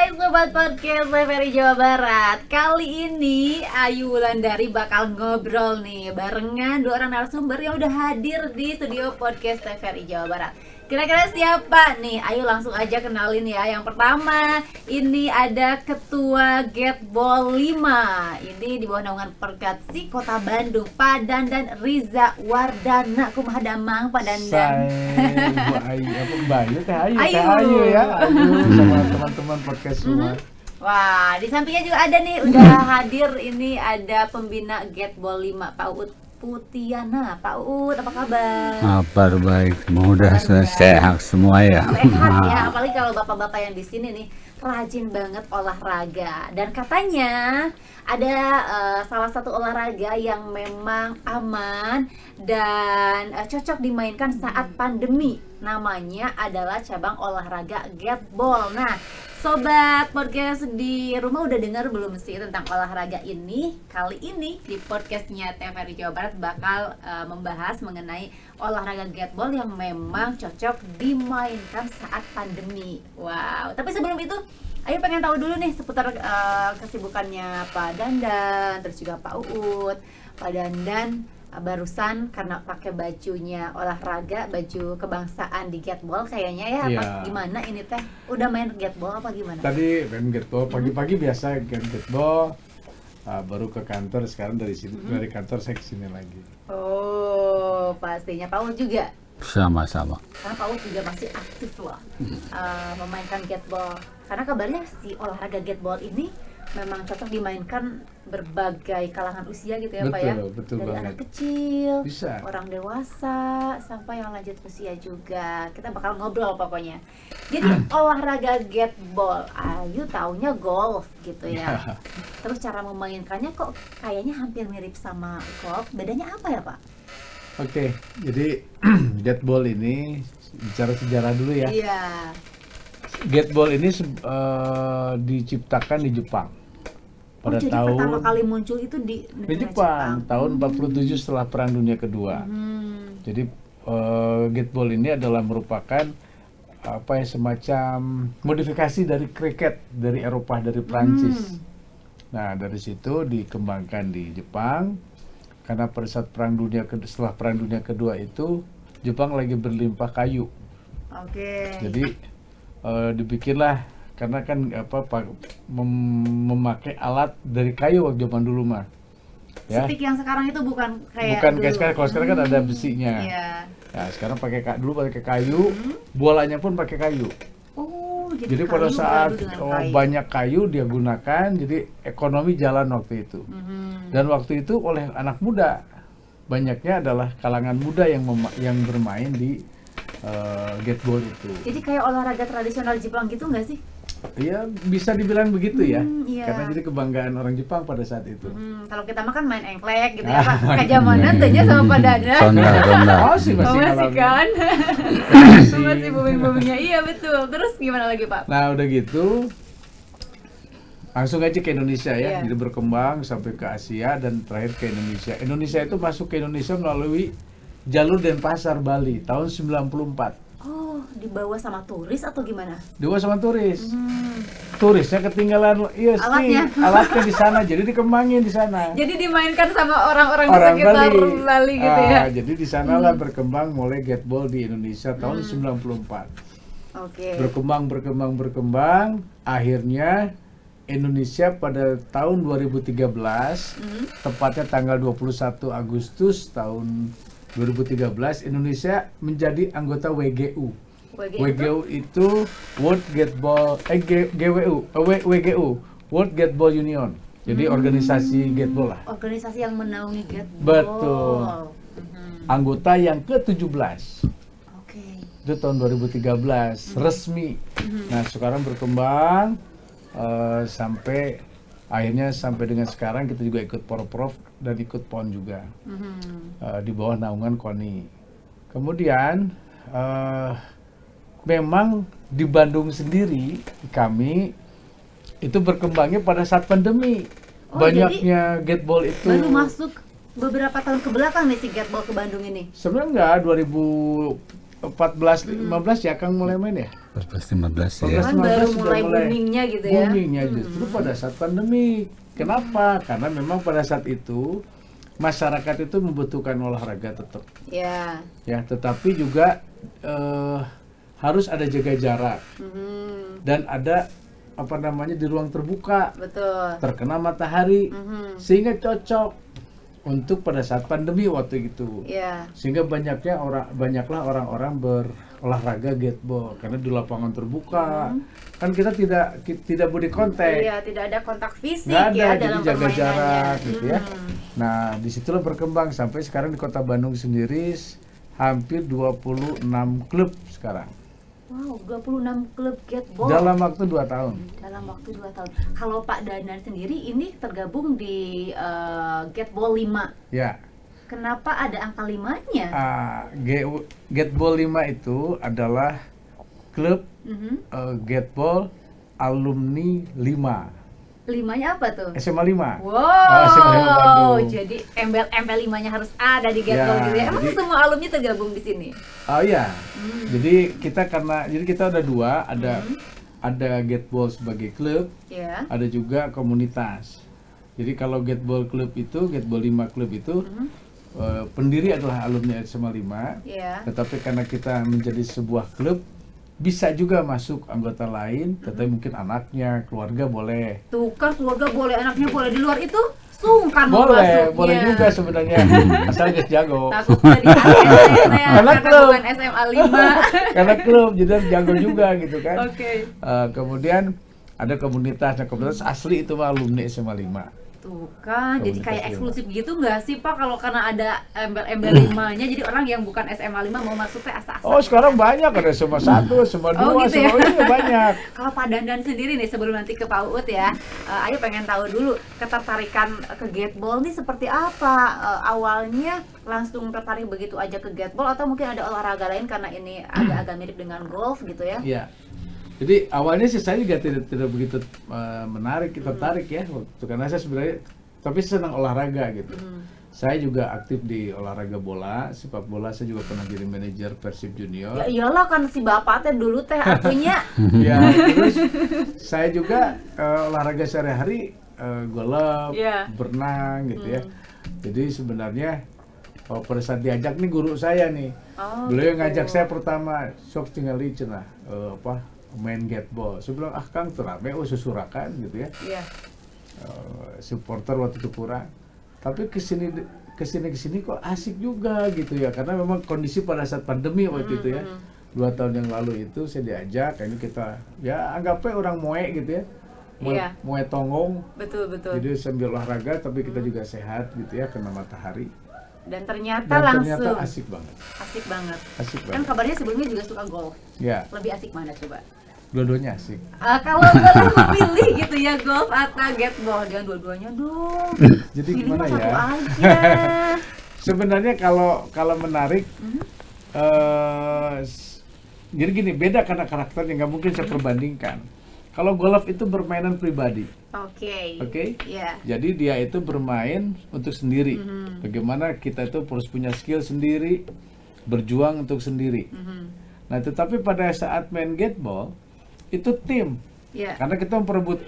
Sobat Podcast TVRI Jawa Barat. Kali ini Ayu Wulandari bakal ngobrol nih barengan dua orang narasumber yang udah hadir di studio Podcast TVRI Jawa Barat. Kira-kira siapa nih? Ayo langsung aja kenalin ya. Yang pertama, ini ada Ketua Getbol 5. Ini di bawah naungan Perkatsi Kota Bandung, Pak Dandan Riza Wardana. Kumaha damang Pak Dandan? Saya Bu Ayu, apa Mbak Ayu? Teh Ayu ya. Ayu sama teman-teman podcast semua. Wah, di sampingnya juga ada nih, udah hadir. Ini ada pembina Getbol 5, Pak Uut Putiana. Pak Uut, apa kabar? Kabar baik, mudah sehat semua ya. Sehat ya, apalagi kalau bapak-bapak yang di sini nih rajin banget olahraga. Dan katanya ada salah satu olahraga yang memang aman dan cocok dimainkan saat pandemi. Namanya adalah cabang olahraga Getbol. Nah, Sobat Podcast di rumah udah dengar belum sih tentang olahraga ini? Kali ini di podcastnya TVRI Jawa Barat bakal membahas mengenai olahraga Getbol yang memang cocok dimainkan saat pandemi. Wow, tapi sebelum itu Ayo pengen tahu dulu nih seputar kesibukannya Pak Dandan, terus juga Pak Uut. Pak Dandan barusan karena pakai bajunya olahraga, baju kebangsaan di Getbol kayaknya ya, apa gimana ini teh? Udah main Getbol apa gimana? Tadi main Getbol, pagi-pagi biasa Getbol, baru ke kantor, sekarang dari sini dari kantor saya ke sini lagi. Oh, pastinya Pak Uut juga? Sama-sama. Karena Pak Uut juga masih aktif loh memainkan Getbol. Karena kabarnya si olahraga Getbol ini memang cocok dimainkan berbagai kalangan usia gitu ya, betul, Pak ya. Betul dari banget. anak kecil, bisa, orang dewasa, sampai yang lanjut usia juga. Kita bakal ngobrol pokoknya. Jadi olahraga Getbol, Ayu taunya golf gitu ya. Terus cara memainkannya kok kayaknya hampir mirip sama golf. Bedanya apa ya, Pak? Oke, jadi Getbol ini bicara sejarah dulu ya. Iya. Getbol ini diciptakan di Jepang pada jadi tahun pertama kali muncul itu di Jepang tahun 47 setelah Perang Dunia Kedua. Jadi Getbol ini adalah merupakan apa ya, semacam modifikasi dari kriket dari Eropa, dari Prancis. Nah, dari situ dikembangkan di Jepang karena pada saat setelah Perang Dunia Kedua itu Jepang lagi berlimpah kayu. Oke. Jadi dibikinlah, karena kan memakai alat dari kayu waktu zaman dulu mah. Ya. Stick yang sekarang itu bukan kayak sekarang. Kalau sekarang kan ada besinya. Iya. Nah, sekarang dulu pakai kayu, bolanya pun pakai kayu. Oh, jadi pada saat banyak kayu dia gunakan, jadi ekonomi jalan waktu itu. Dan waktu itu oleh anak muda, banyaknya adalah kalangan muda yang bermain di Getbol itu. Jadi kayak olahraga tradisional Jepang gitu nggak sih? Iya, bisa dibilang begitu ya. Iya. Karena jadi kebanggaan orang Jepang pada saat itu. Kalau kita mah kan main engklek gitu ya, Pak. Kayak zamanan tanya sama Pak Dandan. Sonda. Masih kan? Masih booming-boomingnya. Iya betul. Terus gimana lagi, Pak? Nah, udah gitu langsung aja ke Indonesia ya. Iya. Jadi berkembang sampai ke Asia dan terakhir ke Indonesia. Indonesia itu masuk ke Indonesia melalui jalur Denpasar, Bali tahun 94. Oh, dibawa sama turis atau gimana? Dibawa sama turis. Turisnya ketinggalan alatnya di sana, jadi dikembangin di sana. Jadi dimainkan sama orang-orang di sekitar Bali gitu ya. Jadi di sanalah berkembang mulai Getbol di Indonesia tahun 94. Oke. Berkembang, akhirnya Indonesia pada tahun 2013, tepatnya tanggal 21 Agustus tahun 2013, Indonesia menjadi anggota WGU. WGU itu World Getbol WGU, World Getball Union. Jadi organisasi Getbol lah. Organisasi yang menaungi Getbol. Betul. Anggota yang ke-17. Oke. Itu tahun 2013 resmi. Nah, sekarang berkembang sampai akhirnya sampai dengan sekarang kita juga ikut Porprov dan ikut PON juga di bawah naungan KONI. Kemudian memang di Bandung sendiri kami itu berkembangnya pada saat pandemi. Banyaknya Getbol itu baru masuk beberapa tahun ke belakang nih si Getbol ke Bandung ini. Sebenarnya enggak, 14-15 ya Kang mulai main ya? 14-15 14. ya. Kan baru sudah mulai mulai boomingnya gitu ya. Boomingnya justru pada saat pandemi. Kenapa? Karena memang pada saat itu masyarakat itu membutuhkan olahraga tetap. Ya. Ya, tetapi juga harus ada jaga jarak dan ada apa namanya di ruang terbuka, Betul. terkena matahari, sehingga cocok untuk pada saat pandemi waktu itu. Ya. Sehingga banyaklah orang-orang berolahraga gateball karena di lapangan terbuka. Kan kita tidak body contact. Iya, tidak ada kontak fisik Nggak ada, ya jadi dalam jaga permainannya. jarak gitu ya. Nah, disitulah berkembang sampai sekarang di Kota Bandung sendiri hampir 26 klub sekarang. Wow, 26 klub gateball Dalam waktu 2 tahun. dalam waktu 2 tahun. Kalau Pak Danan sendiri ini tergabung di gateball 5. Ya, Kenapa ada angka 5-nya? Gateball 5 itu adalah klub gateball alumni 5. 5-nya apa tuh? SMA 5. Wow, SMA 5 Bandung. jadi embel-embel 5-nya harus ada di gateball Ya, gitu ya. Emang jadi- semua alumni tergabung di sini? Oh iya. Jadi kita ada dua, ada gateball sebagai klub, Ya. ada juga komunitas. Jadi kalau gateball klub itu, gateball 5 klub itu pendiri adalah alumni SMA 5. Ya. Tetapi karena kita menjadi sebuah klub, bisa juga masuk anggota lain, tetapi mungkin anaknya, keluarga boleh. Tukar keluarga boleh, anaknya boleh, di luar itu sungkan mau Boleh, masuknya. boleh juga sebenarnya. Asal guys jago. Takutnya ditarik saya Karena karena klub. bukan SMA 5. Karena klub jadi harus jago juga gitu kan. Oke. Kemudian ada komunitas, komunitas asli itu mah alumni SMA 5. Tuh kan, jadi kayak Komunitas eksklusif gitu nggak sih Pak kalau karena ada embel-embel 5-nya jadi orang yang bukan SMA 5 mau masuk teh asa-asa. Oh sekarang banyak, ada SMA 1, SMA 2, Oh, gitu ya? SMA ini banyak. Kalau Pak Dandan sendiri nih sebelum nanti ke Pak Uut ya, Ayo pengen tahu dulu ketertarikan ke gateball nih seperti apa? Awalnya langsung tertarik begitu aja ke gateball atau mungkin ada olahraga lain karena ini agak-agak mirip dengan golf gitu ya? Iya. Jadi awalnya sih saya juga tidak begitu tertarik ya waktu, karena saya sebenarnya tapi saya senang olahraga gitu. Saya juga aktif di olahraga bola, sepak bola. Saya juga pernah jadi manajer Persib Junior. Ya iyalah kan si bapak teh dulu teh artinya. Ya, terus saya juga olahraga sehari-hari golf, Iya. berenang gitu ya. Jadi sebenarnya pada saat diajak nih guru saya nih, Oh, beliau yang gitu. ngajak saya pertama, sok tinggal cenah main gateball. Saya bilang Kang terame, susurakan gitu ya. Iya. Supporter waktu itu kurang. Tapi kesini kok asik juga gitu ya, karena memang kondisi pada saat pandemi waktu itu ya. 2 tahun yang lalu itu saya diajak, ini kita ya anggapnya orang moe gitu ya. Iya. Moe tonggong. Betul. Jadi sambil olahraga tapi kita juga sehat gitu ya, kena matahari. Dan ternyata Dan langsung ternyata asik banget. asik banget. Asik Kan banget. kabarnya sebelumnya juga suka golf. Ya, Lebih asik mana coba? dua-duanya asik. Kalau boleh memilih gitu ya golf atau gateball, jangan dua-duanya dong. Jadi Pilih gimana mah satu ya? aja. Sebenarnya kalau menarik, jadi gini, beda karena karakternya, nggak mungkin saya perbandingkan. Kalau golf itu permainan pribadi, Oke. oke? Iya. Jadi dia itu bermain untuk sendiri. Bagaimana kita itu harus punya skill sendiri, berjuang untuk sendiri. Nah, tetapi pada saat main gateball itu tim, Iya. karena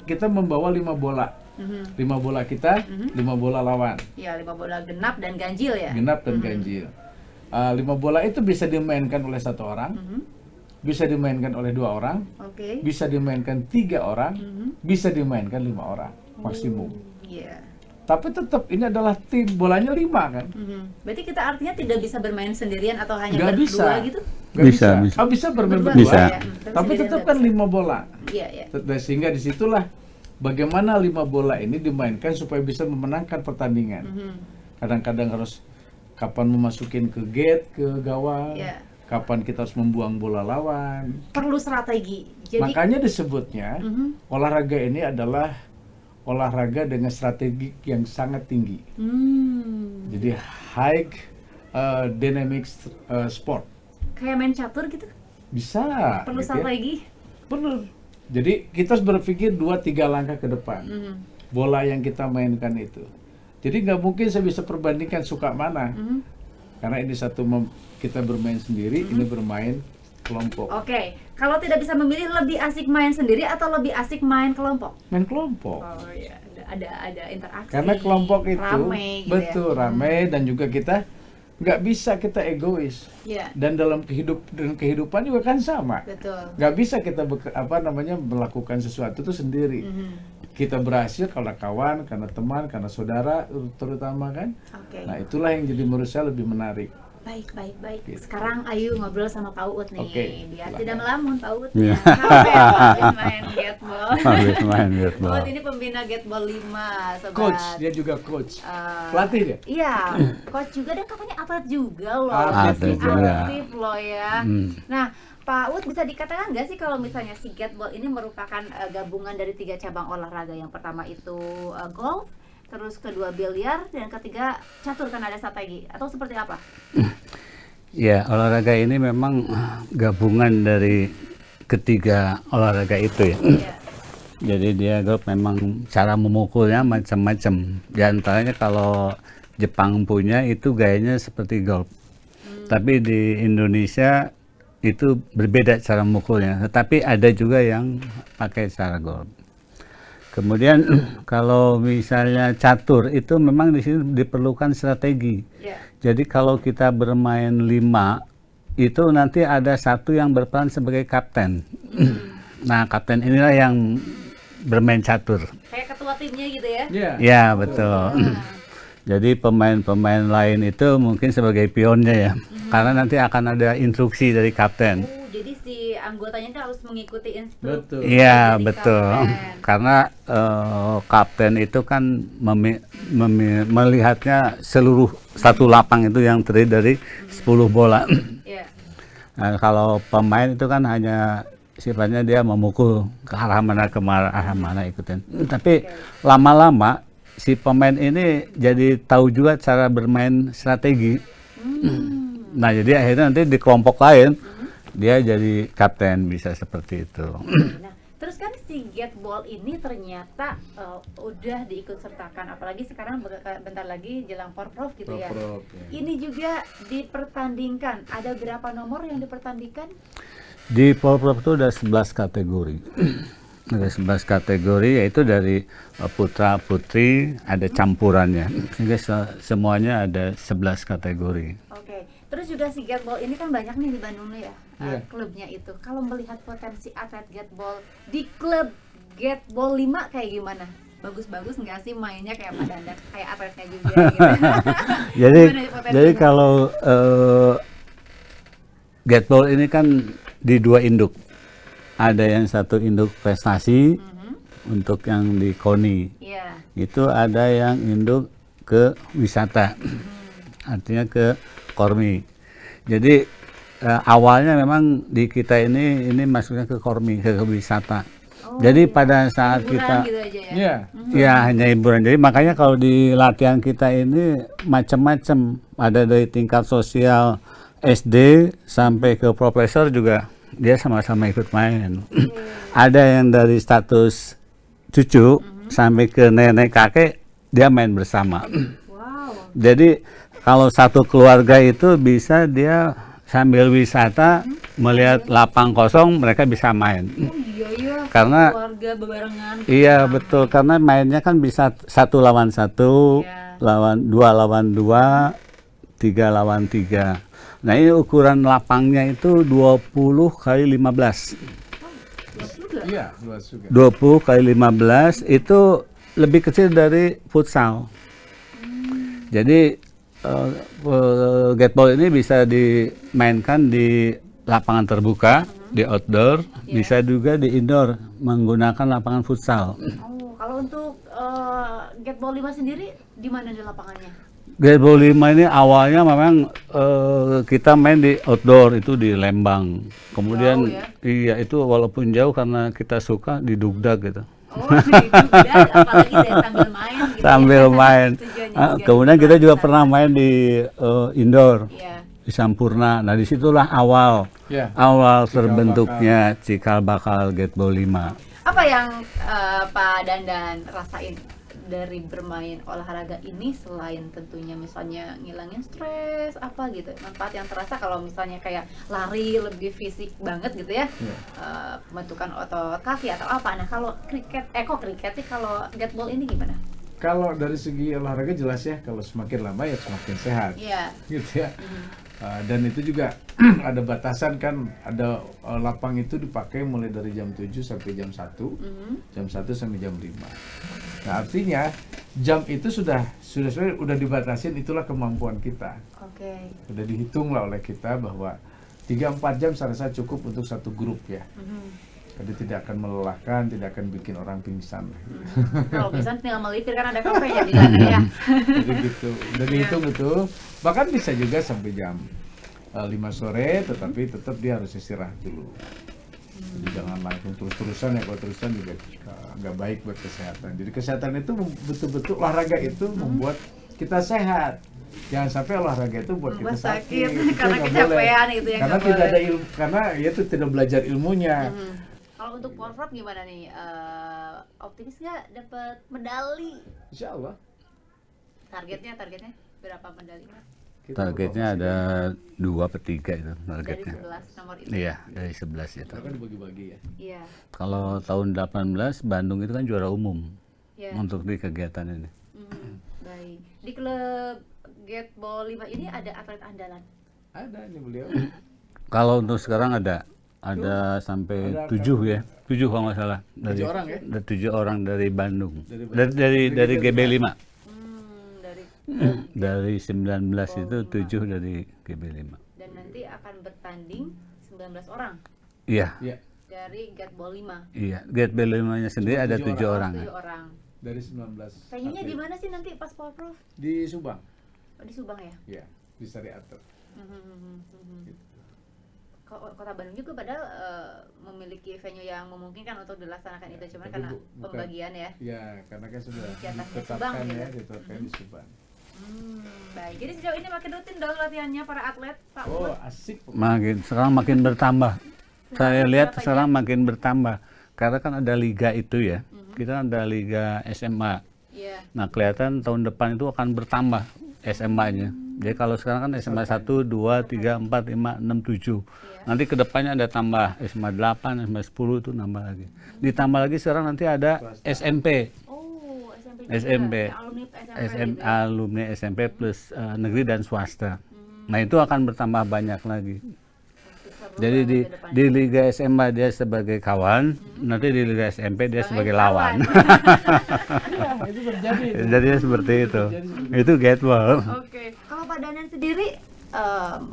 kita membawa 5 bola, 5 bola kita, 5 bola lawan. Ya, 5 bola genap dan ganjil ya. Genap dan ganjil. 5 bola itu bisa dimainkan oleh 1 orang, bisa dimainkan oleh 2 orang, Oke. bisa dimainkan 3 orang, bisa dimainkan 5 orang maksimum. Iya. Tapi tetap ini adalah tim, bolanya 5 kan? Berarti kita artinya tidak bisa bermain sendirian atau hanya Nggak berdua bisa. gitu? Nggak Bisa, bisa. bisa. Oh, bisa bermain Berdua berdua. Bisa. ya. Tapi sendirian tetap nggak kan bisa. 5 bola. Iya, iya. Sehingga disitulah bagaimana 5 bola ini dimainkan supaya bisa memenangkan pertandingan. Kadang-kadang harus kapan memasukin ke gate, ke gawang, Iya. kapan kita harus membuang bola lawan. Perlu strategi. Jadi Makanya disebutnya olahraga ini adalah olahraga dengan strategi yang sangat tinggi. Jadi high dynamic sport. kayak main catur gitu. Bisa. Perlu gitu ya. strategi. Perlu. Jadi kita harus berpikir 2-3 langkah ke depan. Bola yang kita mainkan itu. Jadi nggak mungkin saya bisa perbandingkan suka mana. Karena ini kita bermain sendiri, ini bermain kelompok. Oke, kalau tidak bisa memilih, lebih asik main sendiri atau lebih asik main kelompok? Main kelompok. Oh iya, ada interaksi. Karena kelompok itu rame gitu betul ya. rame dan juga kita nggak bisa kita egois. Iya, Dan dalam kehidupan juga kan sama. betul. Nggak bisa kita melakukan sesuatu itu sendiri. Kita berhasil karena kawan, karena teman, karena saudara terutama kan. Oke. Nah itulah yang jadi menurut saya lebih menarik. Baik. Gitu. Sekarang ayo ngobrol sama Pak Uut nih. Oke, Biar silakan. tidak melamun Pak Uut. Iya. Capek ya, Pak, habis main Gateball. Habis main Pak Gateball. Uut ini pembina Gateball 5, sobat. Coach, dia juga coach. Eh, Pelatih dia? Iya, coach juga dan katanya atlet juga loh. Atlet Masih juga. aktif loh ya. Nah, Pak Uut bisa dikatakan nggak sih kalau misalnya si Gateball ini merupakan gabungan dari 3 cabang olahraga. Yang pertama itu golf, terus kedua biliar, dan ketiga catur, kan ada strategi, atau seperti apa? Ya, olahraga ini memang gabungan dari ketiga olahraga itu ya. Iya. Jadi dia golf memang cara memukulnya macam-macam. Di antaranya kalau Jepang punya itu gayanya seperti golf. Tapi di Indonesia itu berbeda cara memukulnya. Tetapi ada juga yang pakai cara golf. Kemudian kalau misalnya catur itu memang di sini diperlukan strategi. Iya. Jadi kalau kita bermain 5 itu nanti ada satu yang berperan sebagai kapten. Nah, kapten inilah yang bermain catur. Kayak ketua timnya gitu ya? Iya. Ya, betul. Jadi pemain-pemain lain itu mungkin sebagai pionnya ya. Karena nanti akan ada instruksi dari kapten. Jadi si anggotanya itu harus mengikuti instruksi. Betul. Iya, dari betul. kapten. Karena kapten itu kan melihatnya seluruh satu lapang itu yang terdiri dari 10 bola. Iya. Nah, kalau pemain itu kan hanya sifatnya dia memukul ke arah mana ikutin. Tapi lama-lama si pemain ini jadi tahu juga cara bermain strategi. Nah, jadi akhirnya nanti di kelompok lain dia jadi kapten, bisa seperti itu. Nah, terus kan si Gateball ini ternyata udah diikutsertakan, apalagi sekarang bentar lagi jelang Porprov gitu ya. Porprov, ya. Ini juga dipertandingkan. Ada berapa nomor yang dipertandingkan? Di Porprov itu ada 11 kategori. Ada 11 kategori, yaitu dari putra putri, ada campurannya. Sehingga semuanya ada 11 kategori. Oke. Terus juga si Gateball ini kan banyak nih di Bandung nih ya, Iya. klubnya itu. Kalau melihat potensi atlet Gateball di klub Gateball 5 kayak gimana? Bagus-bagus nggak sih mainnya kayak Pak Dandan, kayak atletnya juga gitu. Jadi Gimana potensinya? jadi kalau Gateball ini kan di 2 induk. Ada yang satu induk prestasi untuk yang di KONI. Iya. Itu ada yang induk ke wisata. Artinya ke Kormi. Jadi awalnya memang di kita ini masuknya ke Kormi, ke wisata. Oh, Jadi iya. pada saat Hiburan kita gitu aja ya. Iya. ya hanya hiburan. Jadi makanya kalau di latihan kita ini macam-macam. Ada dari tingkat sosial SD sampai ke profesor juga dia sama-sama ikut main. Ada yang dari status cucu sampai ke nenek kakek dia main bersama. Wow. Jadi kalau satu keluarga itu bisa dia sambil wisata melihat lapang kosong mereka bisa main. Oh iya iya. Karena Keluarga bebarengan. iya betul, karena mainnya kan bisa 1 lawan 1, Iya. 2 lawan 2, 3 lawan 3. Nah ini ukuran lapangnya itu 20 kali 15. Luas juga. Iya, luas juga. 20 kali 15 itu lebih kecil dari futsal. Jadi Gateball ini bisa dimainkan di lapangan terbuka, di outdoor, bisa juga di indoor menggunakan lapangan futsal. Oh, kalau untuk Gateball 5 sendiri di mana di lapangannya? Gateball 5 ini awalnya memang kita main di outdoor itu di Lembang. Kemudian Jauh ya? iya itu walaupun jauh karena kita suka di Dugdag gitu. Oh, itu udah apalagi dari sambil main gitu. Sambil ya. main. Tujuannya juga Kemudian kita juga pernah main di indoor Iya. di Sampurna. Nah disitulah awal Ya. terbentuknya cikal bakal Gateball 5. Apa yang Pak Dandan rasain dari bermain olahraga ini selain tentunya misalnya ngilangin stres apa gitu, manfaat yang terasa kalau misalnya kayak lari lebih fisik banget gitu ya, pembentukan otot kaki atau apa. Nah kalau kriket, kok kriket sih, kalau gateball ini gimana? Kalau dari segi olahraga jelas ya, kalau semakin lama ya semakin sehat, gitu ya. Dan itu juga ada batasan kan, ada lapang itu dipakai mulai dari jam 7 sampai jam 1, jam 1 sampai jam 5. Nah artinya jam itu sudah dibatasin, itulah kemampuan kita. Sudah dihitung lah oleh kita bahwa 3-4 jam saya rasa cukup untuk satu grup ya. Jadi tidak akan melelahkan, tidak akan bikin orang pingsan. Kalau pingsan tinggal melipir kan ada kafenya di sana ya. Jadi gitu, udah dihitung itu. Bahkan bisa juga sampai jam 5 sore, tetapi tetap dia harus istirahat dulu. Jadi jangan langsung terus-terusan ya, kalau terusan juga nggak baik buat kesehatan. Jadi kesehatan itu betul-betul, olahraga itu membuat kita sehat. Jangan sampai olahraga itu buat kita sakit. Karena kecapean itu yang karena tidak ada ilmu, karena itu tidak belajar ilmunya. Kalau untuk Polprov gimana nih? Optimis nggak dapat medali? Insya Allah. Targetnya berapa medali? Targetnya ada 2 per 3 itu targetnya. Dari 11 nomor itu? Iya, dari 11 itu. Kan dibagi-bagi ya? Iya. Kalau tahun 18, Bandung itu kan juara umum untuk di kegiatan ini. Baik. Di klub Gateball 5 ini ada atlet andalan? Ada, ini beliau. Kalau untuk sekarang ada sampai 7 ya, 7 kalau nggak salah. Dari 7 orang ya? 7 orang dari Bandung. Dari GB5. Dari 19 itu 7 dari GB5. Dan nanti akan bertanding 19 orang? Iya. Dari Gateball 5? Iya, Gateball 5-nya sendiri ada 7 orang. 7 orang. Dari 19. Venue-nya di mana sih nanti pas Polprov? Di Subang. Oh, di Subang ya? Iya, di Sariater. Kota Bandung juga padahal memiliki venue yang memungkinkan untuk dilaksanakan itu, cuma karena pembagian ya. Iya, karena kan sudah ditetapkan di Subang. Baik, jadi sejauh ini makin rutin dong latihannya para atlet, Pak Oh, Uut? asik. Sekarang makin bertambah. Saya lihat sekarang makin bertambah. Karena kan ada liga itu ya. Kita ada liga SMA. Nah, kelihatan tahun depan itu akan bertambah SMA-nya. Jadi kalau sekarang kan SMA 1, 2, 3, 4, 5, 6, 7. Nanti kedepannya ada tambah SMA 8, SMA 10 itu nambah lagi. Ditambah lagi sekarang nanti ada SMP. Oh, SMP juga. SMP. Alumni SMP. Alumni SMP plus negeri dan swasta. Nah, itu akan bertambah banyak lagi. Jadi di Liga SMA dia sebagai kawan, nanti di Liga SMP dia sebagai lawan. Iya, itu terjadi. Jadinya seperti itu. Itu gateball. Oke. Kalau Pak Danan sendiri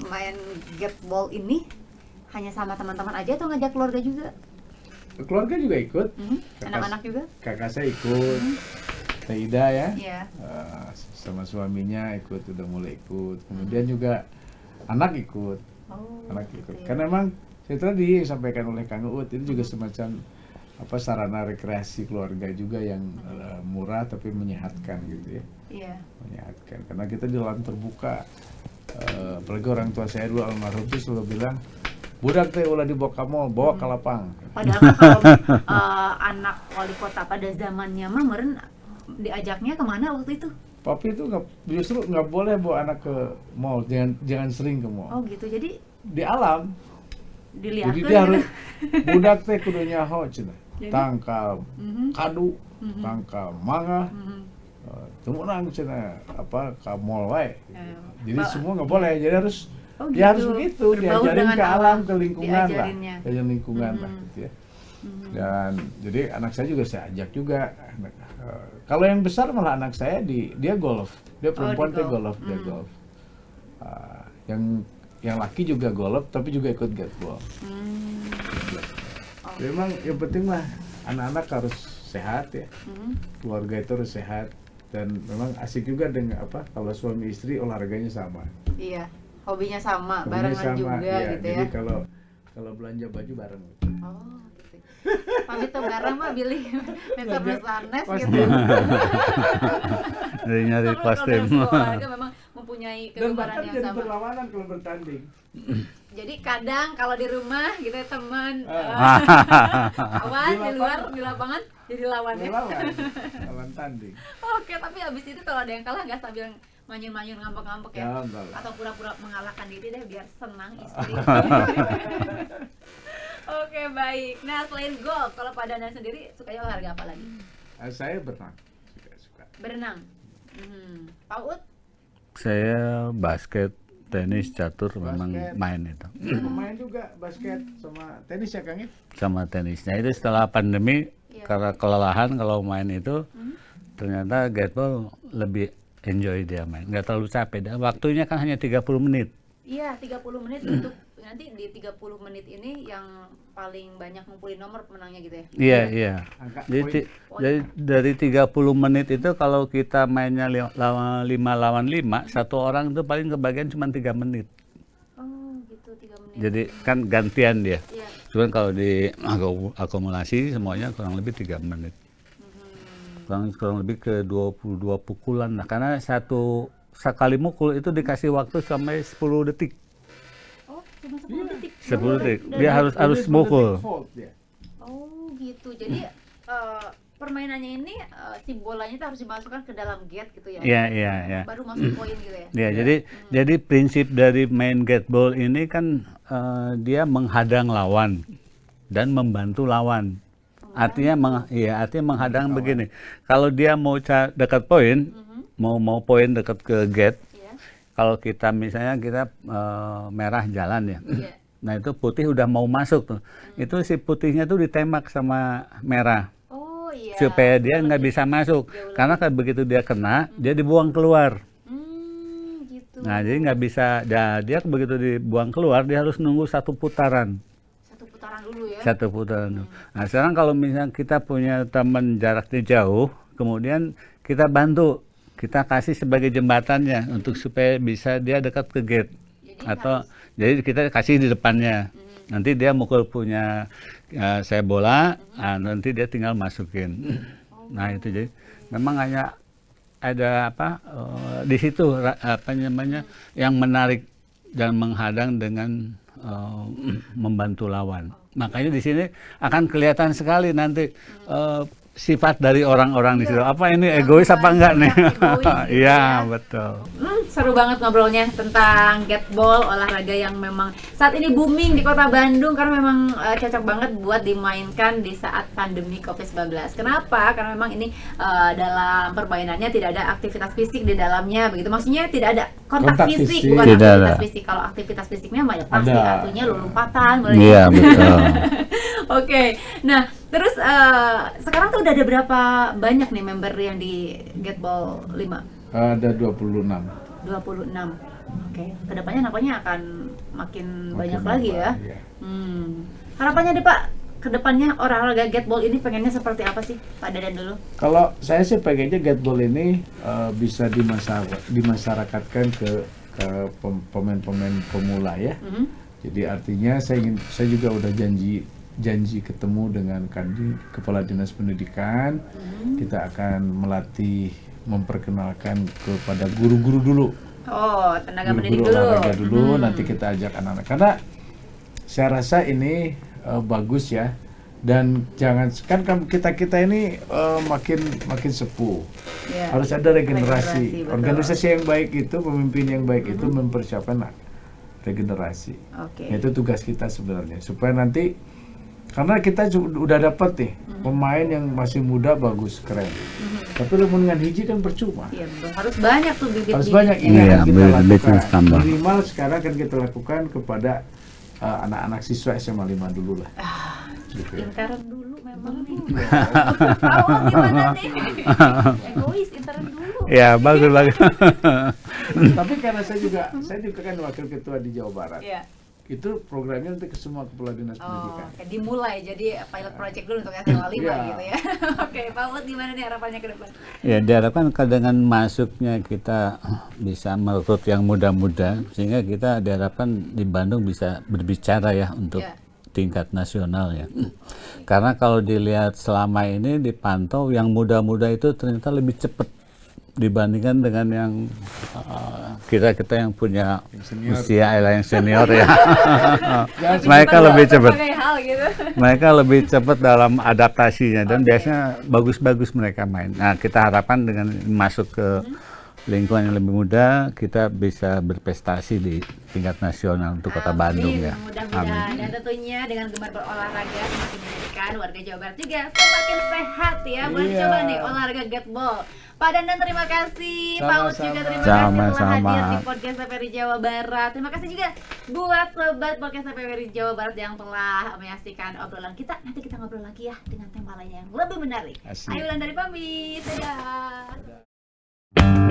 main gateball ini hanya sama teman-teman aja atau ngajak keluarga juga? Keluarga juga ikut. Anak-anak juga? Kakak saya ikut. Teh Ida ya. Iya. Sama suaminya ikut, udah mulai ikut. Kemudian juga anak ikut. Anak ikut. Karena memang saya tadi sampaikan oleh Kang Uut, itu juga semacam sarana rekreasi keluarga juga yang murah tapi menyehatkan gitu ya. Iya. Menyehatkan. Karena kita di alam terbuka. Apalagi orang tua saya dulu almarhum itu selalu bilang, budak teh ulah dibawa ke mall, bawa ke lapang. Padahal kalau anak wali kota pada zamannya mah meren diajaknya kemana waktu itu? Papi itu justru nggak boleh bawa anak ke mall, jangan sering ke mall. Oh gitu, jadi di alam. dilihat. Jadi dia harus budak teh kudu nyaho cenah. Tangkal kadu, tangkal mangga. Temunang cenah ka mall wae. Jadi semua nggak boleh, jadi harus dia harus begitu, diajarin ke alam, ke lingkungan lah, ke lingkungan lah gitu ya. Dan jadi anak saya juga saya ajak juga. Kalau yang besar malah anak saya dia golf, dia perempuan dia golf. Yang laki juga golf, tapi juga ikut gateball. Memang yang penting lah anak-anak harus sehat ya, keluarga itu harus sehat, dan memang asik juga dengan kalau suami istri olahraganya sama. Iya, hobinya sama, barengan juga ya, gitu jadi ya. kalau belanja baju bareng. Oh, gitu. Pamit tuh bareng mah pilih makeup Sanes gitu. Dari nyari kostum. Olahraga memang mempunyai Dan kegemparan bahkan yang jadi sama. berlawanan kalau bertanding. Jadi kadang kalau di rumah gitu ya, teman kawan di luar di lapangan jadi lawan ya. Lawan tanding. Oke, tapi abis itu kalau ada yang kalah nggak sambil manyun-manyun ngambek-ngambek ya? Ya, enggak lah. Atau pura-pura mengalahkan diri deh biar senang istri. Oke, baik. Nah, selain golf, kalau Pak Dandan sendiri sukanya olahraga apa lagi? Saya berenang, suka. Berenang. Pak Ut? Saya basket, tenis, catur, memang Basket. main itu. Pemain juga basket sama tenis ya Kang ya? Sama tenisnya itu setelah pandemi, Iya. karena kelelahan kalau main itu, ternyata gateball lebih enjoy dia main, nggak terlalu capek. Dan waktunya kan hanya 30 menit. Iya, 30 menit untuk nanti di 30 menit ini yang paling banyak ngumpulin nomor pemenangnya gitu ya? Iya. Angka Jadi, poin. jadi dari 30 menit itu kalau kita mainnya 5 lawan 5, satu orang itu paling kebagian cuma 3 menit. Oh, gitu, 3 menit. Jadi kan gantian dia. Iya. Cuman kalau di akumulasi semuanya kurang lebih 3 menit. Kurang lebih ke 22 pukulan lah. Karena sekali mukul itu dikasih waktu sampai 10 detik. Oh, cuma 10 detik. 10 detik. Dan- Dia harus Ini mukul. default dia. Oh, gitu. Jadi permainannya ini si bolanya itu harus dimasukkan ke dalam gate gitu ya? Iya. Baru masuk poin gitu ya? Ya, jadi prinsip dari main gateball ini kan dia menghadang lawan dan membantu lawan. Artinya menghadang begini. Kalau dia mau dekat poin, mau poin dekat ke gate, Iya. kalau kita misalnya kita merah jalan ya. Iya. Nah, itu putih udah mau masuk tuh. Itu si putihnya tuh ditembak sama merah Oh, iya. supaya dia nggak bisa masuk. Karena kan begitu dia kena, dia dibuang keluar. Gitu. Nah, jadi nggak bisa, dia begitu dibuang keluar, dia harus nunggu satu putaran. Satu putaran dulu ya? Satu putaran dulu. Nah, sekarang kalau misalnya kita punya teman jaraknya jauh, kemudian kita bantu, kita kasih sebagai jembatannya untuk supaya bisa dia dekat ke gate. Jadi kita kasih di depannya. Nanti dia mukul punya saya bola, nanti dia tinggal masukin. Nah, itu jadi memang hanya ada di situ yang menarik dan menghadang dengan membantu lawan. Makanya di sini akan kelihatan sekali nanti sifat dari orang-orang di situ. Apa ini egois apa enggak nih? Egois gitu Iya, ya. betul. Seru banget ngobrolnya tentang gateball, olahraga yang memang saat ini booming di Kota Bandung karena memang cocok banget buat dimainkan di saat pandemi COVID-19. Kenapa? Karena memang ini dalam permainannya tidak ada aktivitas fisik di dalamnya, begitu. Maksudnya tidak ada kontak Kontak fisik, fisik. bukan Tidak aktivitas ada. fisik. Kalau aktivitas fisiknya mah ya pasti Ada. artinya lompatan, Iya, betul. Oke, nah terus sekarang tuh udah ada berapa banyak nih member yang di Gateball 5? Ada 26. 26. Oke, kedepannya nampaknya akan makin banyak nambah, lagi ya. iya. Harapannya deh Pak, kedepannya olahraga Gateball ini pengennya seperti apa sih Pak Dadan dulu? Kalau saya sih pengennya gateball ini bisa dimasyarakatkan ke pemain-pemain pemula ya. Jadi artinya saya juga udah janji ketemu dengan Kepala Dinas Pendidikan. Kita akan melatih, memperkenalkan kepada guru-guru dulu. Oh, tenaga pendidik Guru-guru dulu. olahraga dulu, nanti kita ajak anak-anak. Karena saya rasa ini bagus ya. Dan jangan kan kita ini makin sepuh. Iya. Harus ada regenerasi. Betul. Organisasi yang baik itu, pemimpin yang baik itu mempersiapkan regenerasi. Oke. Itu tugas kita sebenarnya supaya nanti, karena kita udah dapat nih pemain yang masih muda bagus keren. Tapi dengan hiji kan percuma. Iya, betul. Harus banyak tuh bibit-bibitnya. Harus banyak ini Iya, yang kita bibit-bibit lakukan. tambah. Minimal sekarang kan kita lakukan kepada anak-anak siswa SMA 5 dulu lah. Gitu ya. Intern dulu memang nih. Tahu gimana nih? Egois, intern dulu. Ya, bagus. Tapi karena saya juga kan wakil ketua di Jawa Barat. Iya. Itu programnya untuk ke semua kepala dinas Oh, pendidikan. oke. Dimulai jadi pilot project dulu untuk SMA 5 Iya. gitu ya. Oke, Pak Mut gimana nih harapannya ke depan? Ya, diharapkan dengan masuknya kita bisa merekrut yang muda-muda, sehingga kita diharapkan di Bandung bisa berbicara ya untuk Ya. tingkat nasional ya. Karena kalau dilihat selama ini dipantau yang muda-muda itu ternyata lebih cepat dibandingkan dengan yang kita yang punya senior. usia yang senior ya. Jangan Mereka lebih cepat. Berbagai hal gitu. Mereka lebih cepat dalam adaptasinya dan biasanya bagus-bagus mereka main. Nah, kita harapkan dengan masuk ke lingkungan yang lebih muda, kita bisa berprestasi di tingkat nasional untuk Kota Bandung ya. Mudah-mudahan. Dan tentunya dengan gemar berolahraga semakin menjadikan warga Jawa Barat juga semakin sehat ya. Boleh Iya. coba nih olahraga gateball. Pak Dandan terima kasih, Pak Uts juga terima kasih Sama-sama. telah hadir di podcast TVRI Jawa Barat. Terima kasih juga buat sobat podcast TVRI Jawa Barat yang telah menyaksikan obrolan kita. Nanti kita ngobrol lagi ya dengan tema lainnya yang lebih menarik. Asik. Ayo Wulandari pamit, dadah.